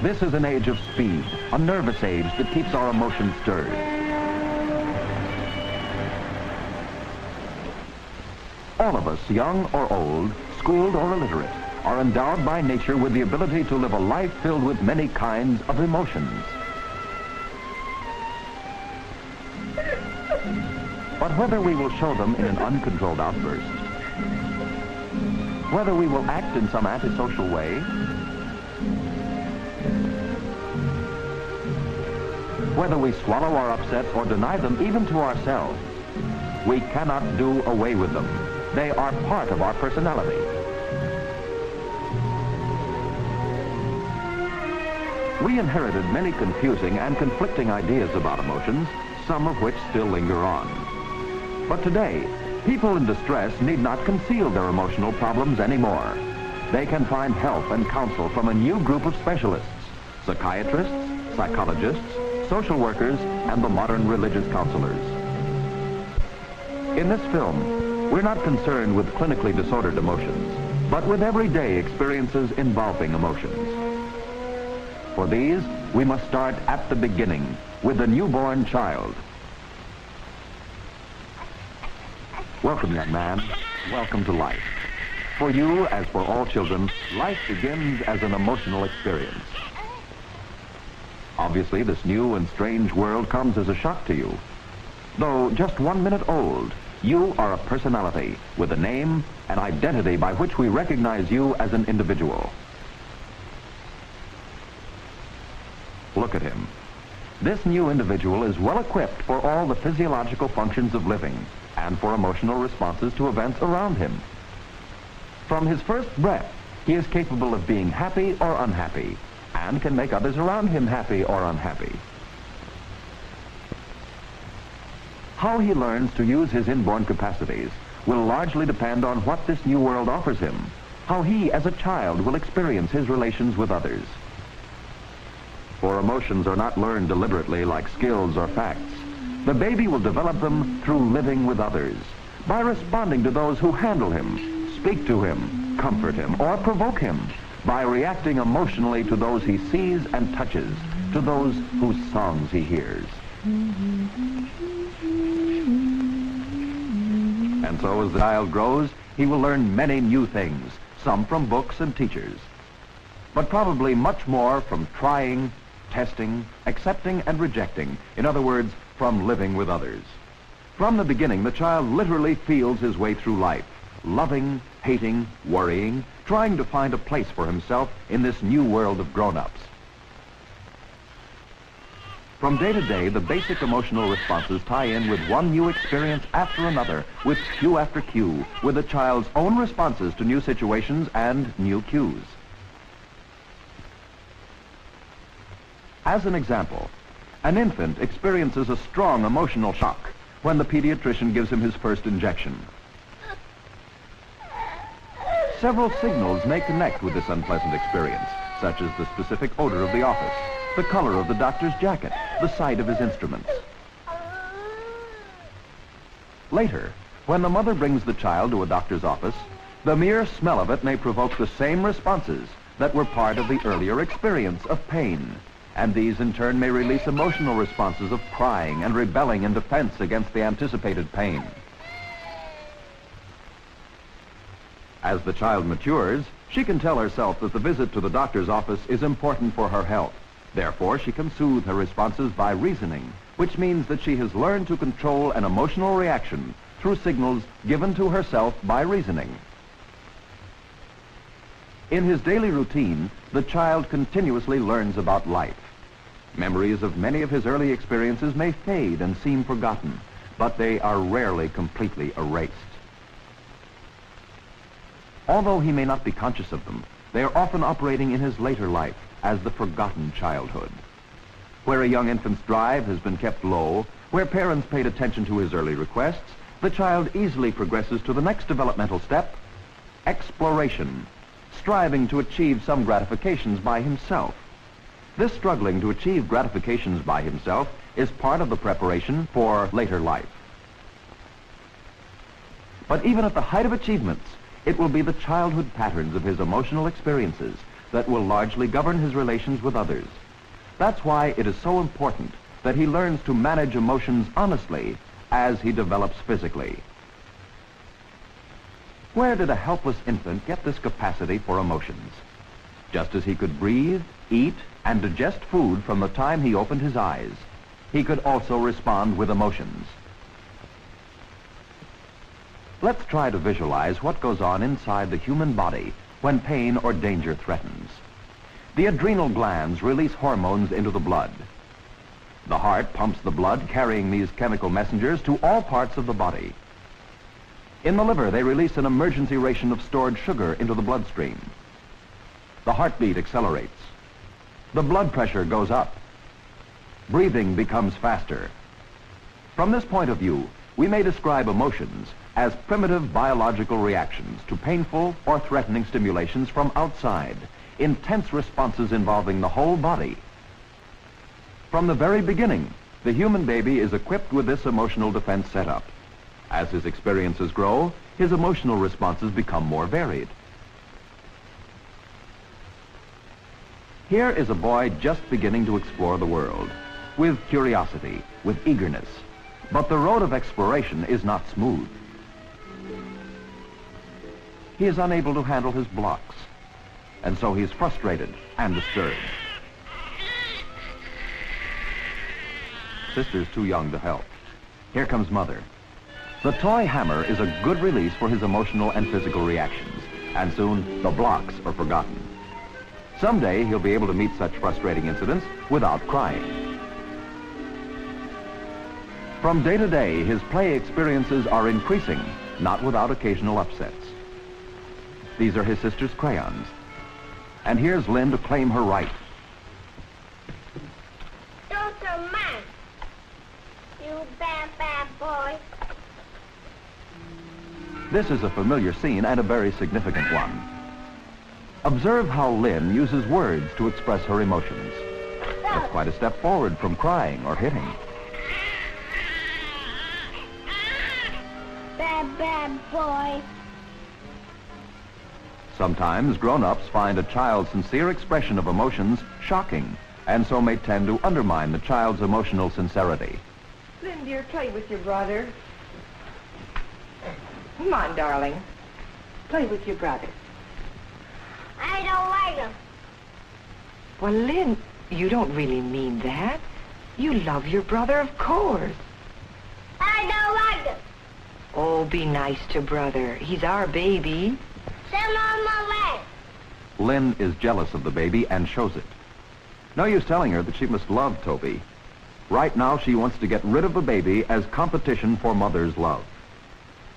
This is an age of speed, a nervous age that keeps our emotions stirred. All of us, young or old, schooled or illiterate, are endowed by nature with the ability to live a life filled with many kinds of emotions. But whether we will show them in an uncontrolled outburst, whether we will act in some antisocial way, whether we swallow our upsets or deny them even to ourselves, we cannot do away with them. They are part of our personality. We inherited many confusing and conflicting ideas about emotions, some of which still linger on. But today, people in distress need not conceal their emotional problems anymore. They can find help and counsel from a new group of specialists: psychiatrists, psychologists, social workers, and the modern religious counselors. In this film, we're not concerned with clinically disordered emotions, but with everyday experiences involving emotions. For these, we must start at the beginning, with the newborn child. Welcome, young man. Welcome to life. For you, as for all children, life begins as an emotional experience. Obviously, this new and strange world comes as a shock to you. Though just 1 minute old, you are a personality with a name, an identity by which we recognize you as an individual. Look at him. This new individual is well equipped for all the physiological functions of living and for emotional responses to events around him. From his first breath, he is capable of being happy or unhappy, and can make others around him happy or unhappy. How he learns to use his inborn capacities will largely depend on what this new world offers him, how he, as a child, will experience his relations with others. For emotions are not learned deliberately like skills or facts. The baby will develop them through living with others, by responding to those who handle him, speak to him, comfort him, or provoke him, by reacting emotionally to those he sees and touches, to those whose songs he hears. And so as the child grows, he will learn many new things, some from books and teachers, but probably much more from trying, testing, accepting, and rejecting. In other words, from living with others. From the beginning, the child literally feels his way through life, loving, hating, worrying, trying to find a place for himself in this new world of grown-ups. From day to day, the basic emotional responses tie in with one new experience after another, with cue after cue, with the child's own responses to new situations and new cues. As an example, an infant experiences a strong emotional shock when the pediatrician gives him his first injection. Several signals may connect with this unpleasant experience, such as the specific odor of the office, the color of the doctor's jacket, the sight of his instruments. Later, when the mother brings the child to a doctor's office, the mere smell of it may provoke the same responses that were part of the earlier experience of pain. And these in turn may release emotional responses of crying and rebelling in defense against the anticipated pain. As the child matures, she can tell herself that the visit to the doctor's office is important for her health. Therefore, she can soothe her responses by reasoning, which means that she has learned to control an emotional reaction through signals given to herself by reasoning. In his daily routine, the child continuously learns about life. Memories of many of his early experiences may fade and seem forgotten, but they are rarely completely erased. Although he may not be conscious of them, they are often operating in his later life as the forgotten childhood. Where a young infant's drive has been kept low, where parents paid attention to his early requests, the child easily progresses to the next developmental step, exploration, striving to achieve some gratifications by himself. This struggling to achieve gratifications by himself is part of the preparation for later life. But even at the height of achievements, it will be the childhood patterns of his emotional experiences that will largely govern his relations with others. That's why it is so important that he learns to manage emotions honestly as he develops physically. Where did a helpless infant get this capacity for emotions? Just as he could breathe, eat, and digest food from the time he opened his eyes, he could also respond with emotions. Let's try to visualize what goes on inside the human body when pain or danger threatens. The adrenal glands release hormones into the blood. The heart pumps the blood, carrying these chemical messengers to all parts of the body. In the liver, they release an emergency ration of stored sugar into the bloodstream. The heartbeat accelerates. The blood pressure goes up. Breathing becomes faster. From this point of view, we may describe emotions as primitive biological reactions to painful or threatening stimulations from outside, intense responses involving the whole body. From the very beginning, the human baby is equipped with this emotional defense setup. As his experiences grow, his emotional responses become more varied. Here is a boy just beginning to explore the world, with curiosity, with eagerness. But the road of exploration is not smooth. He is unable to handle his blocks, and so he is frustrated and disturbed. Sister's too young to help. Here comes Mother. The toy hammer is a good release for his emotional and physical reactions, and soon the blocks are forgotten. Someday he'll be able to meet such frustrating incidents without crying. From day to day, his play experiences are increasing, not without occasional upsets. These are his sister's crayons. And here's Lynn to claim her right. Don't man, you bad, bad boy. This is a familiar scene and a very significant one. Observe how Lynn uses words to express her emotions. That's quite a step forward from crying or hitting. Bad, bad boy. Sometimes grown-ups find a child's sincere expression of emotions shocking, and so may tend to undermine the child's emotional sincerity. Lynn, dear, play with your brother. Come on, darling. Play with your brother. I don't like him. Well, Lynn, you don't really mean that. You love your brother, of course. I don't like him. Oh, be nice to brother. He's our baby. Send him on my leg. Lynn is jealous of the baby and shows it. No use telling her that she must love Toby. Right now, she wants to get rid of the baby as competition for Mother's love.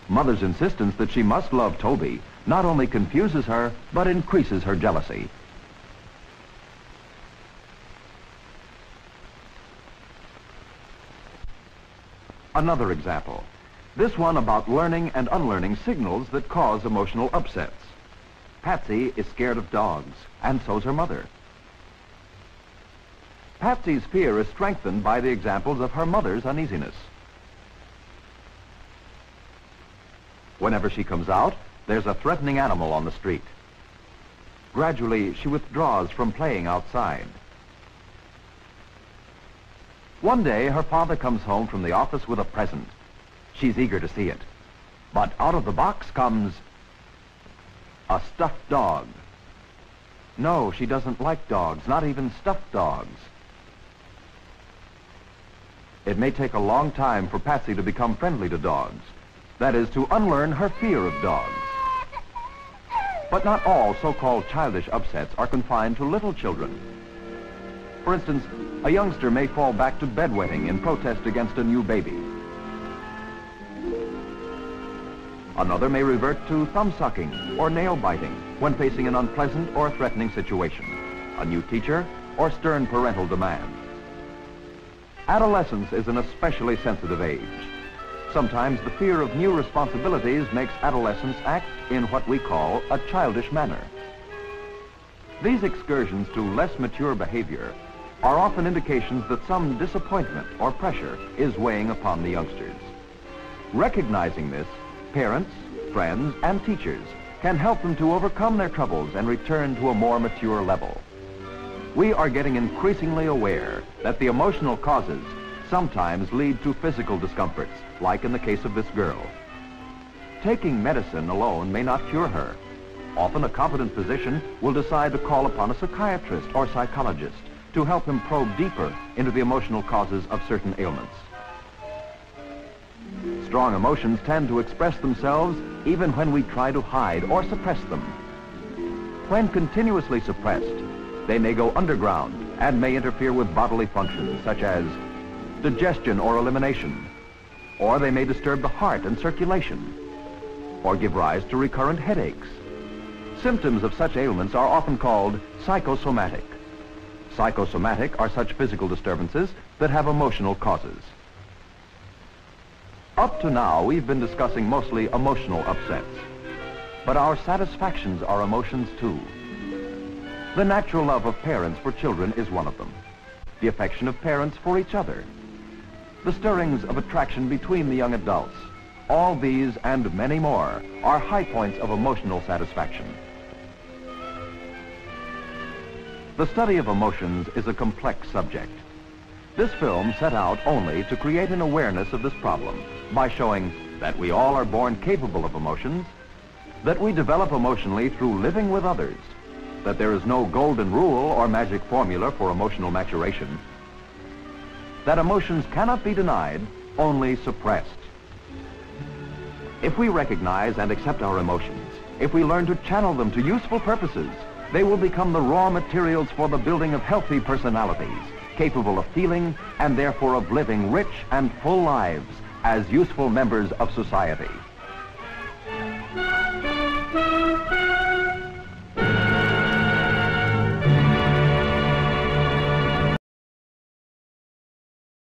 Mother's insistence that she must love Toby not only confuses her, but increases her jealousy. Another example. This one about learning and unlearning signals that cause emotional upsets. Patsy is scared of dogs, and so's her mother. Patsy's fear is strengthened by the examples of her mother's uneasiness. Whenever she comes out, there's a threatening animal on the street. Gradually, she withdraws from playing outside. One day, her father comes home from the office with a present. She's eager to see it. But out of the box comes a stuffed dog. No, she doesn't like dogs, not even stuffed dogs. It may take a long time for Patsy to become friendly to dogs. That is, to unlearn her fear of dogs. But not all so-called childish upsets are confined to little children. For instance, a youngster may fall back to bedwetting in protest against a new baby. Another may revert to thumb-sucking or nail-biting when facing an unpleasant or threatening situation, a new teacher, or stern parental demand. Adolescence is an especially sensitive age. Sometimes the fear of new responsibilities makes adolescents act in what we call a childish manner. These excursions to less mature behavior are often indications that some disappointment or pressure is weighing upon the youngsters. Recognizing this, parents, friends, and teachers can help them to overcome their troubles and return to a more mature level. We are getting increasingly aware that the emotional causes sometimes lead to physical discomforts, like in the case of this girl. Taking medicine alone may not cure her. Often a competent physician will decide to call upon a psychiatrist or psychologist to help him probe deeper into the emotional causes of certain ailments. Strong emotions tend to express themselves even when we try to hide or suppress them. When continuously suppressed, they may go underground and may interfere with bodily functions such as digestion or elimination, or they may disturb the heart and circulation, or give rise to recurrent headaches. Symptoms of such ailments are often called psychosomatic. Psychosomatic are such physical disturbances that have emotional causes. Up to now, we've been discussing mostly emotional upsets, but our satisfactions are emotions too. The natural love of parents for children is one of them. The affection of parents for each other. The stirrings of attraction between the young adults. All these and many more are high points of emotional satisfaction. The study of emotions is a complex subject. This film set out only to create an awareness of this problem by showing that we all are born capable of emotions, that we develop emotionally through living with others, that there is no golden rule or magic formula for emotional maturation, that emotions cannot be denied, only suppressed. If we recognize and accept our emotions, if we learn to channel them to useful purposes, they will become the raw materials for the building of healthy personalities, capable of feeling and therefore of living rich and full lives as useful members of society.